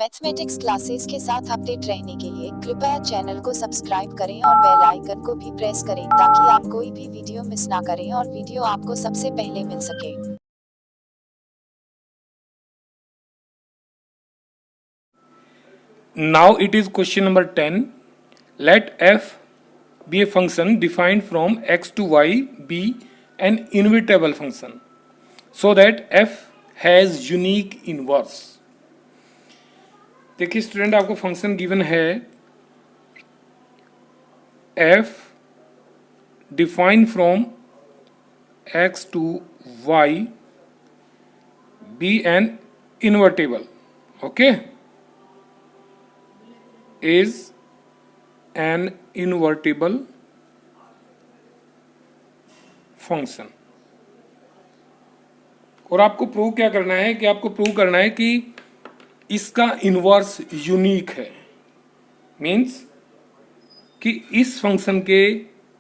Mathematics classes के साथ update रहने के लिए कृपया चैनल को सब्सक्राइब करें और बेल आइकन को भी प्रेस करें ताकि आप कोई भी वीडियो मिस ना करें और वीडियो आपको सबसे पहले मिल सके। Now it is question number 10. Let f be a function defined from x to y be an invertible function so that f has unique inverse. देखिए स्टूडेंट, आपको फंक्शन गिवन है f defined from x to y be an invertible. Okay, is an invertible function. और आपको prove क्या करना है कि आपको प्रूव करना है कि इसका इनवर्स यूनिक है। मीन्स कि इस फंक्शन के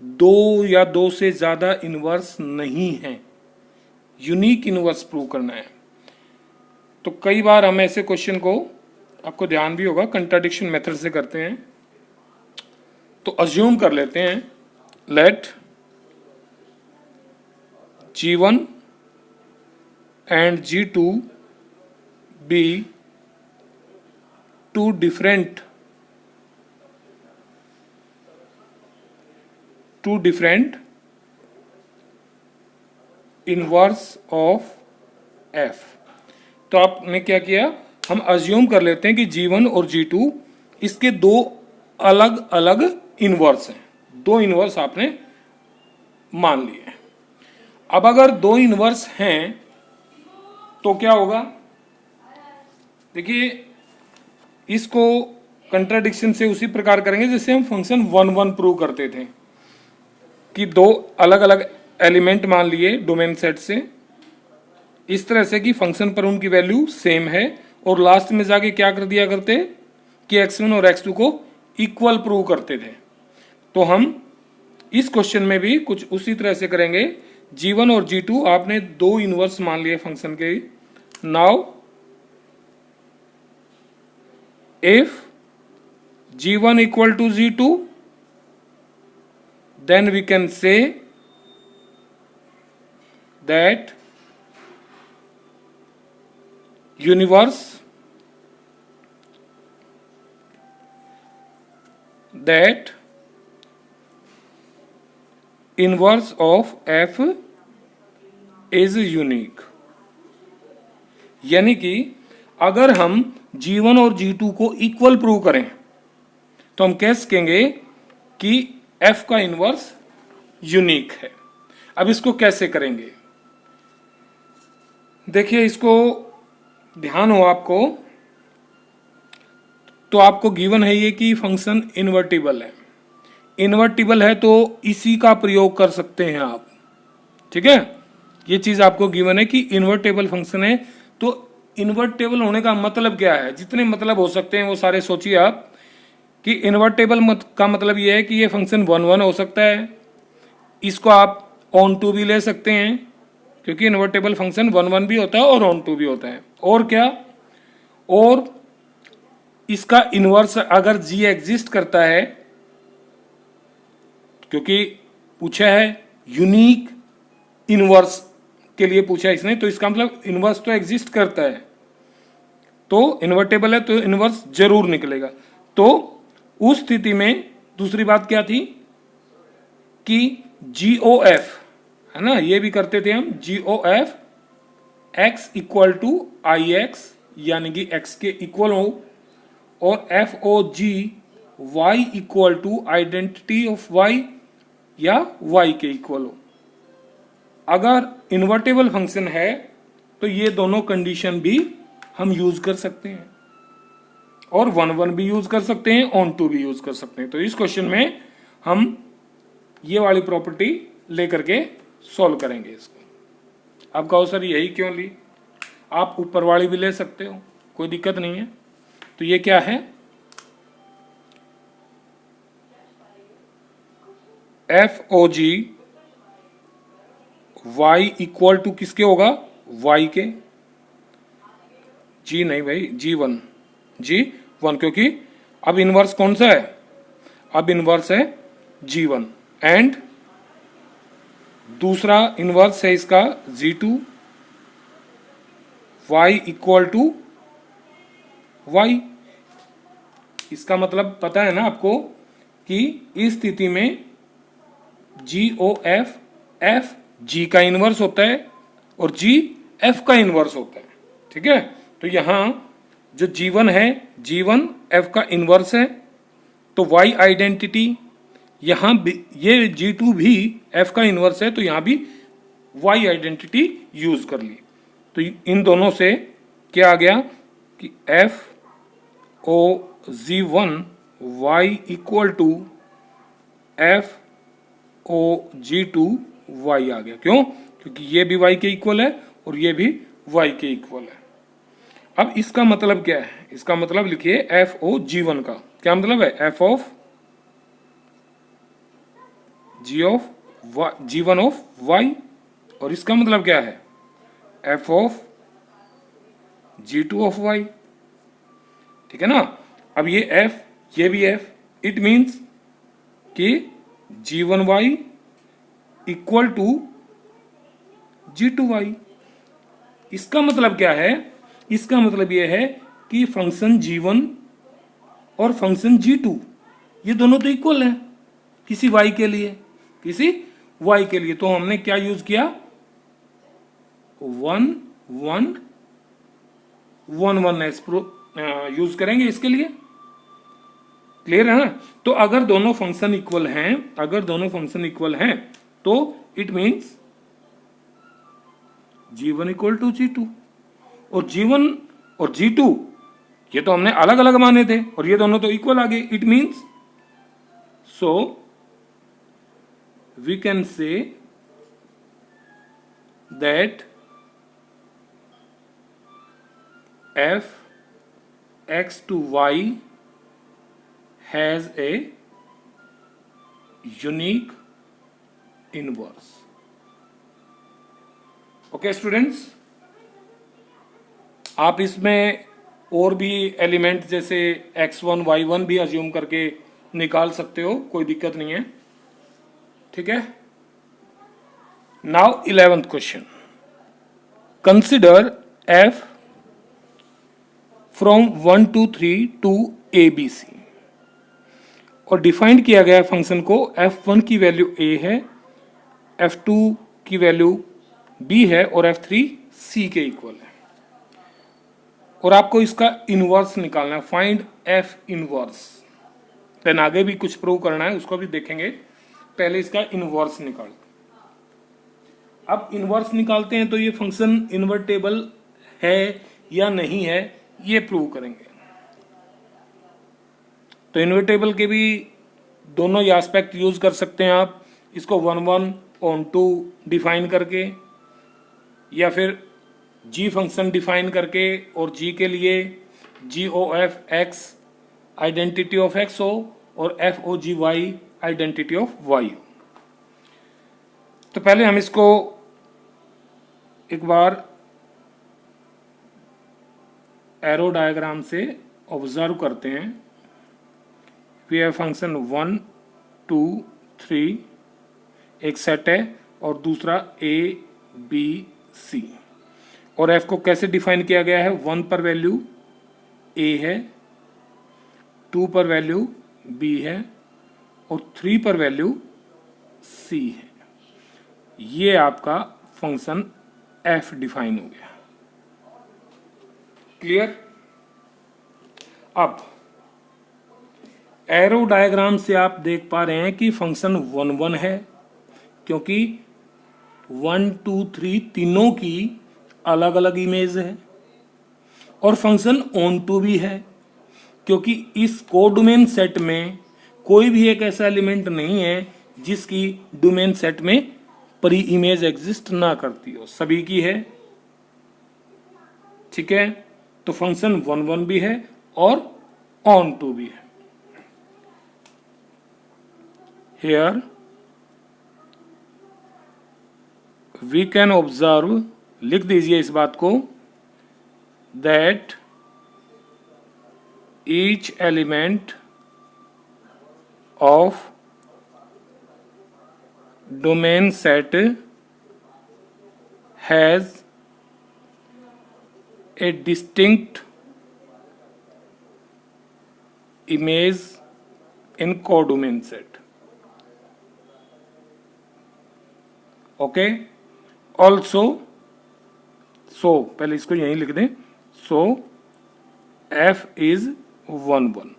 दो या दो से ज्यादा इनवर्स नहीं है, यूनिक इनवर्स प्रूव करना है। तो कई बार हम ऐसे क्वेश्चन को, आपको ध्यान भी होगा, कंट्राडिक्शन मेथड से करते हैं। तो अज्यूम कर लेते हैं, let G1 and G2 be two different inverse of f। तो आपने क्या किया, हम अज्यूम कर लेते हैं कि G1 और G2 इसके दो अलग अलग इनवर्स हैं। दो इनवर्स आपने मान लिए। अब अगर दो इनवर्स हैं तो क्या होगा, देखिए इसको कंट्राडिक्शन से उसी प्रकार करेंगे जैसे हम फंक्शन 1 प्रूव करते थे कि दो अलग अलग एलिमेंट मान लिए डोमेन सेट से, इस तरह से कि फंक्शन पर उनकी वैल्यू सेम है, और लास्ट में जाके क्या कर दिया करते कि x1 और x2 को इक्वल प्रूव करते थे। तो हम इस क्वेश्चन में भी कुछ उसी तरह से करेंगे। G1 और G2 आपने दो इनवर्स मान लिए फंक्शन के। Now if G1 equal to G2, then we can say that universe that inverse of f is unique। यानी कि अगर हम G1 और G2 को इक्वल प्रूव करें तो हम कह सकेंगे कि f का इनवर्स यूनिक है। अब इसको कैसे करेंगे, देखिए इसको ध्यान हो आपको, तो आपको गिवन है ये कि फंक्शन इन्वर्टिबल है। इन्वर्टिबल है तो इसी का प्रयोग कर सकते हैं आप, ठीक है। ये चीज आपको गिवन है कि इन्वर्टेबल फंक्शन है। तो इन्वर्टेबल होने का मतलब क्या है, जितने मतलब हो सकते हैं वो सारे सोचिए आप। कि इन्वर्टेबल का मतलब ये है कि ये फंक्शन 1 हो सकता है, इसको आप ऑन टू भी ले सकते हैं क्योंकि इन्वर्टेबल फंक्शन 1 भी होता है और ऑन टू भी होता है। और क्या, और इसका इनवर्स अगर g एग्जिस्ट करता है, क्योंकि पूछा है यूनिक इनवर्स के लिए पूछा है इसने, तो इसका मतलब इनवर्स तो एग्जिस्ट करता है, तो इन्वर्टेबल है तो इनवर्स जरूर निकलेगा। तो उस स्थिति में दूसरी बात क्या थी कि GOF है ना, ये भी करते थे हम, GOF x equal to IX यानी कि x के इक्वल हो, और FOG y equal to identity of y या y के इक्वल हो। अगर इन्वर्टेबल फंक्शन है तो ये दोनों कंडीशन भी हम यूज कर सकते हैं, और 1 भी यूज कर सकते हैं, ऑन टू भी यूज कर सकते हैं। तो इस क्वेश्चन में हम ये वाली प्रॉपर्टी लेकर के सॉल्व करेंगे इसको। आप कहो सर यही क्यों ली, आप ऊपर वाली भी ले सकते हो, कोई दिक्कत नहीं है। तो ये क्या है, FOG y इक्वल टू किसके होगा, y के, G नहीं भाई, G1, क्योंकि अब इनवर्स कौन सा है, अब इनवर्स है G1 एंड दूसरा इनवर्स है इसका G2, y equal to y। इसका मतलब पता है ना आपको कि इस स्थिति में GOF, F G का इनवर्स होता है और G F का इनवर्स होता है, ठीक है। तो यहां जो G1 है, G1 F का इनवर्स है, तो Y आइडेंटिटी यहां भी, ये G2 भी F का इनवर्स है, तो यहां भी Y आइडेंटिटी यूज कर ली। तो इन दोनों से क्या आ गया कि FOG1 Y equal to FOG2 Y आ गया। क्यों? क्योंकि ये भी Y के इक्वल है और ये भी Y के इक्वल है। अब इसका मतलब क्या है, इसका मतलब लिखिए FOG1 का क्या मतलब है, F of G1 of Y, और इसका मतलब क्या है, F of G2 of Y, ठीक है ना। अब ये F, ये भी F, इट मीन्स कि G1Y इक्वल टू G2Y। इसका मतलब क्या है, इसका मतलब यह है कि फंक्शन G1 और फंक्शन G2 ये दोनों तो इक्वल है किसी Y के लिए, किसी Y के लिए। तो हमने क्या यूज किया, 1 1 1 1 यूज करेंगे इसके लिए। क्लियर है ना। तो अगर दोनों फंक्शन इक्वल हैं, अगर दोनों फंक्शन इक्वल हैं तो it means G1 equal to G2, और G1 और G2 ये तो हमने अलग अलग माने थे और ये दोनों तो इक्वल आ गए। It means so we can say that F X to Y has a unique inverse. Okay students, आप इसमें और भी एलिमेंट जैसे x1 y1 भी अज्यूम करके निकाल सकते हो, कोई दिक्कत नहीं है, ठीक है। Now 11th question, consider f from 1 to 3 to ABC, और डिफाइंड किया गया फंक्शन को f1 की वैल्यू a है, f2 की वैल्यू b है और f3 c के इक्वल है, और आपको इसका इनवर्स निकालना है, फाइंड f इनवर्स। देन आगे भी कुछ प्रूव करना है, उसको भी देखेंगे, पहले इसका इनवर्स निकाल। अब इनवर्स निकालते हैं तो ये फंक्शन इन्वर्टेबल है या नहीं है ये प्रूव करेंगे। तो इन्वर्टेबल के भी दोनों ही एस्पेक्ट यूज कर सकते हैं आप, इसको 1 1 on 2 डिफाइन करके, या फिर g फंक्शन डिफाइन करके और g के लिए GOF x identity of x हो और FOG y identity of y हो। तो पहले हम इसको एक बार एरो डायग्राम से ऑब्जर्व करते हैं। वी हैव फंक्शन 1 2 3 एक सेट है और दूसरा A B C, और F को कैसे डिफाइन किया गया है, 1 पर वैल्यू A है, 2 पर वैल्यू B है और 3 पर वैल्यू C है। ये आपका फंक्शन F डिफाइन हो गया। क्लियर। अब एरो डायग्राम से आप देख पा रहे हैं कि फंक्शन 1 1 है, क्योंकि 1 2 3 तीनों की अलग अलग इमेज है, और फंक्शन ऑन टू भी है, क्योंकि इस कोडोमेन सेट में कोई भी एक ऐसा एलिमेंट नहीं है जिसकी डोमेन सेट में परी इमेज एग्जिस्ट ना करती हो, सभी की है, ठीक है। तो फंक्शन 1 1 भी है और ऑन टू भी है। हियर वी कैन ऑब्जर्व, लिख दीजिए इस बात को, that each element of domain set has a distinct image in codomain set. Okay, also so पहले इसको यहीं लिख दें. So f is 1 1.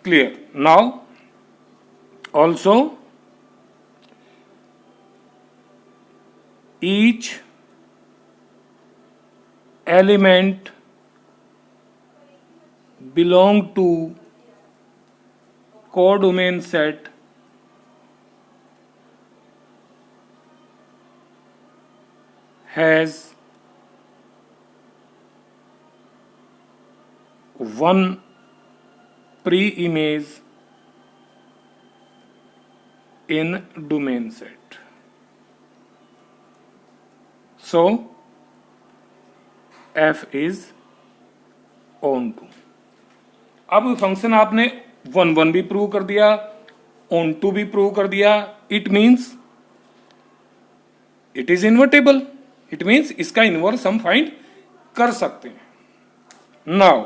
Clear. Now also each element belong to codomain set has one pre-image in domain set. So f is on to. अब function आपने 1 1 भी prove कर दिया, on to भी प्रूव कर दिया. It means it is invertible. It means इसका inverse हम फाइंड कर सकते हैं. Now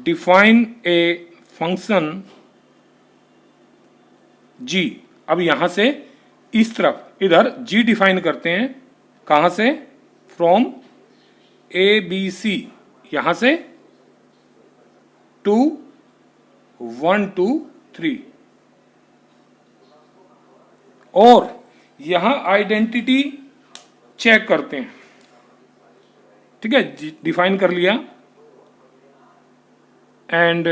define a function g. अब यहां से इस तरफ इधर g डिफाइन करते हैं. कहां से? फ्रॉम ए बी सी, यहां से टू 1 2 3, और यहां आइडेंटिटी चेक करते हैं. ठीक है, डिफाइन कर लिया. एंड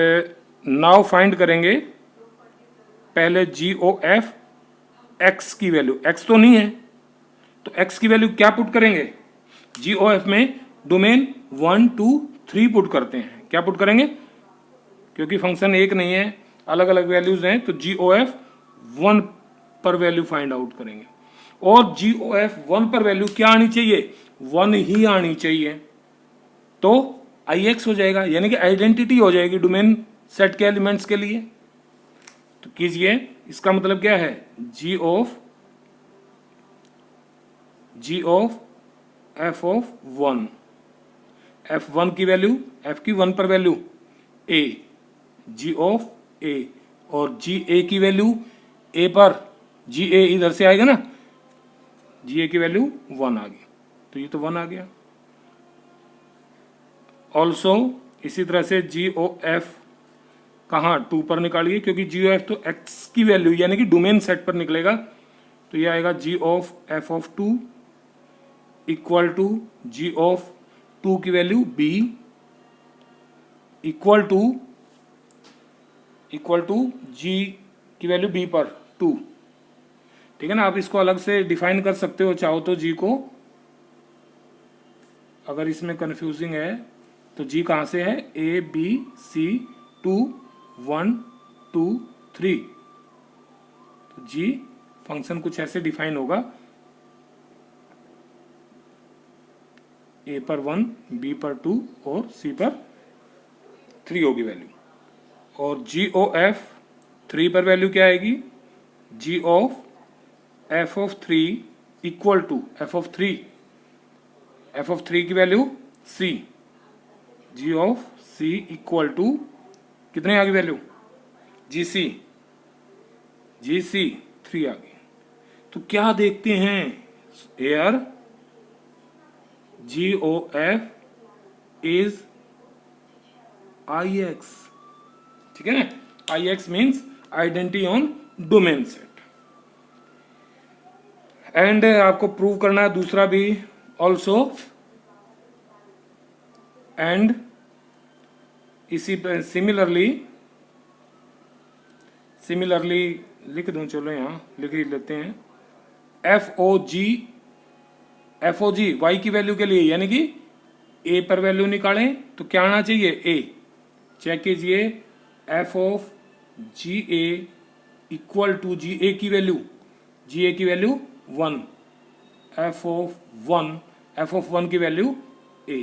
नाउ फाइंड करेंगे पहले GOF x की वैल्यू. x तो नहीं है, तो x की वैल्यू क्या पुट करेंगे? GOF में डोमेन 1 2 3 पुट करते हैं. क्या पुट करेंगे? क्योंकि फंक्शन एक नहीं है, अलग अलग वैल्यूज हैं, तो GOF 1 पर वैल्यू फाइंड आउट करेंगे. और GOF 1 पर वैल्यू क्या आनी चाहिए? 1 ही आनी चाहिए. तो IX हो जाएगा, यानी कि आइडेंटिटी हो जाएगी डोमेन सेट के एलिमेंट्स के लिए. तो कीजिए, इसका मतलब क्या है? G of f of 1. f1 की वैल्यू, f की 1 पर value a, G of a, और GA की वैल्यू a पर, GA इधर से आएगा ना, GA की वैल्यू 1 आ गई, तो ये तो 1 आ गया. ऑल्सो इसी तरह से GOF कहाँ 2 पर निकालिए, क्योंकि GOF तो x की वैल्यू यानी कि डोमेन सेट पर निकलेगा. तो ये आएगा G of f of 2 equal to G of 2 की value b equal to G की वैल्यू b पर 2. ठीक है ना. आप इसको अलग से डिफाइन कर सकते हो चाहो तो G को. अगर इसमें कंफ्यूजिंग है तो G कहां से है? A B C 2 1 2 3. तो G फंक्शन कुछ ऐसे डिफाइन होगा, A पर 1, B पर 2 और C पर 3 होगी वैल्यू. और GOF 3 पर वैल्यू क्या आएगी? G of f of 3 equal to f of 3 की value C. G of C equal to कितने आ गई वैल्यू? GC 3 आ गई. तो क्या देखते हैं? Air GOF is IX. ठीक है ना. IX means identity on domain set. And आपको प्रूव करना है दूसरा भी ऑल्सो. एंड इसी पे सिमिलरली लिख दूं. चलो यहां लिख ही लेते हैं. FOG y की वैल्यू के लिए, यानी कि a पर वैल्यू निकालें तो क्या आना चाहिए? a. चेक कीजिए. f of GA equal to GA की वैल्यू 1. एफ ऑफ वन की वैल्यू ए।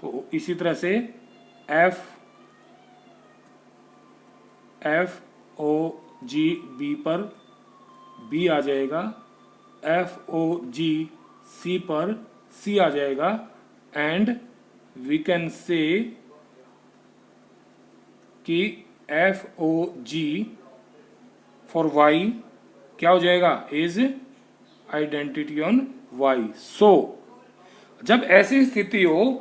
तो इसी तरह से एफ ओ जी बी पर बी आ जाएगा, एफ ओ जी सी पर सी आ जाएगा, एंड वी कैन से कि F O G for Y क्या हो जाएगा, is identity on Y. So जब ऐसी स्थिति हो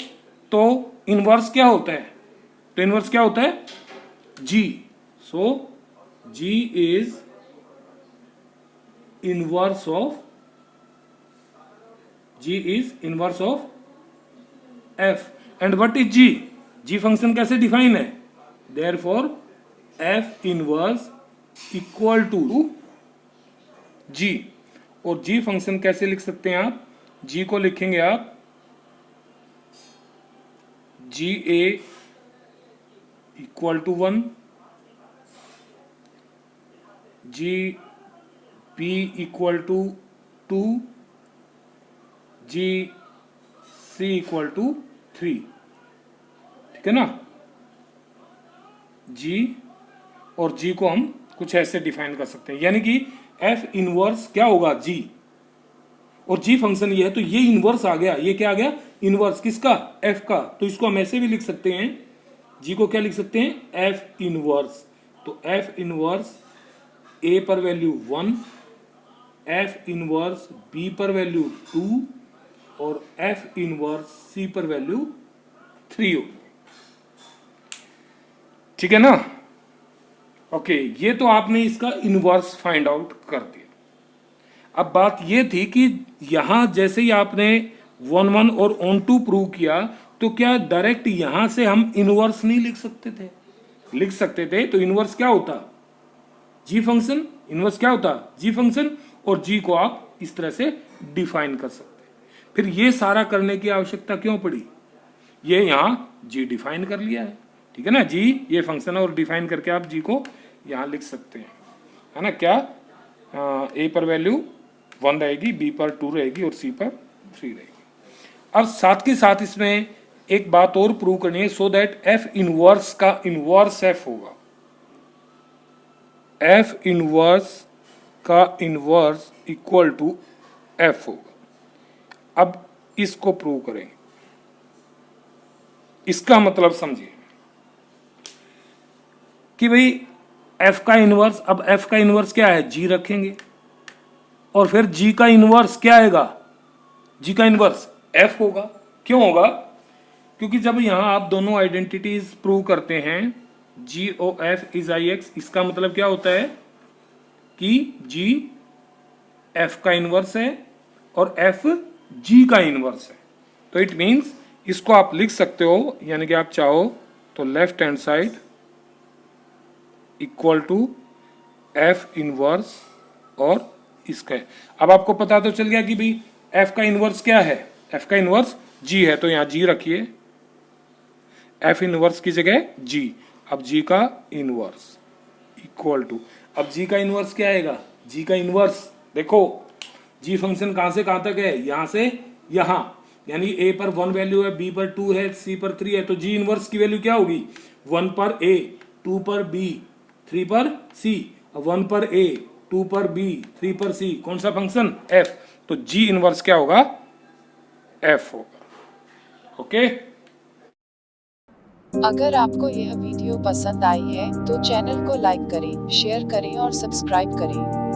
तो इनवर्स क्या होता है, तो इनवर्स क्या होता है, G. So G is inverse of F. And what is G, G function कैसे डिफाइन है, therefore F inverse equal to G. और जी फंक्शन कैसे लिख सकते हैं आप, जी को लिखेंगे आप G A equal to 1, G B equal to 2, G C equal to 3, ठीक है ना। जी और जी को हम कुछ ऐसे डिफाइन कर सकते हैं, यानी कि एफ इनवर्स क्या होगा, जी, और जी फंक्शन ये है, तो ये इनवर्स आ गया, ये क्या आ गया, इनवर्स किसका, एफ का। तो इसको हम ऐसे भी लिख सकते हैं, जी को क्या लिख सकते हैं, एफ इनवर्स। तो एफ इनवर्स ए पर वैल्यू 1, एफ इनवर्स बी पर वैल्यू 2 और एफ इनवर्स सी पर वैल्यू 3 हो, ठीक है ना। ओके, ये तो आपने इसका इनवर्स फाइंड आउट कर दिया। अब बात ये थी कि यहां जैसे ही आपने 1 1 और ऑन 2 प्रूव किया, तो क्या डायरेक्ट यहां से हम इनवर्स नहीं लिख सकते थे, लिख सकते थे। तो इनवर्स क्या होता, जी फंक्शन, इनवर्स क्या होता, जी फंक्शन, और जी को आप इस तरह से डिफाइन कर सकते। फिर ये सारा करने की आवश्यकता क्यों पड़ी, ये यहां जी डिफाइन कर लिया है, ठीक है ना। जी ये फंक्शन है और डिफाइन करके आप जी को यहां लिख सकते हैं, है ना। क्या ए पर वैल्यू 1 रहेगी, बी पर 2 रहेगी और सी पर 3 रहेगी। अब साथ के साथ इसमें एक बात और प्रूव करनी है, सो दैट एफ इनवर्स का इनवर्स एफ होगा, एफ इनवर्स का इनवर्स इक्वल टू एफ होगा। अब इसको प्रूव करेंगे, इसका मतलब समझिए कि भाई एफ का इनवर्स, अब एफ का इनवर्स क्या है, जी रखेंगे, और फिर जी का इनवर्स क्या आएगा, जी का इनवर्स एफ होगा। क्यों होगा, क्योंकि जब यहां आप दोनों आइडेंटिटीज प्रूव करते हैं, G O F is I X, इसका मतलब क्या होता है कि जी एफ का इनवर्स है और एफ जी का इनवर्स है। तो इट मींस इसको आप लिख सकते हो, यानी कि आप चाहो तो left hand side equal to F inverse और इसका है। अब आपको पता तो चल गया कि भाई एफ का इनवर्स क्या है, एफ का इनवर्स जी है, तो यहां जी रखिए, एफ इनवर्स की जगह जी। अब जी का इनवर्स इक्वल टू, अब जी का इनवर्स क्या आएगा, जी का इनवर्स देखो, जी फंक्शन कहां से कहां तक है, यहां से यहां, यानी ए पर 1 वैल्यू है, बी पर 2 है, सी पर 3 है, तो जी इनवर्स की वैल्यू क्या होगी, 1 पर ए, 2 पर बी, 3 पर सी। 1 पर ए, 2 पर बी, 3 पर सी, कौन सा फंक्शन, एफ। तो जी इनवर्स क्या होगा, एफ होगा। ओके, अगर आपको यह वीडियो पसंद आई है तो चैनल को लाइक करें, शेयर करें और सब्सक्राइब करें।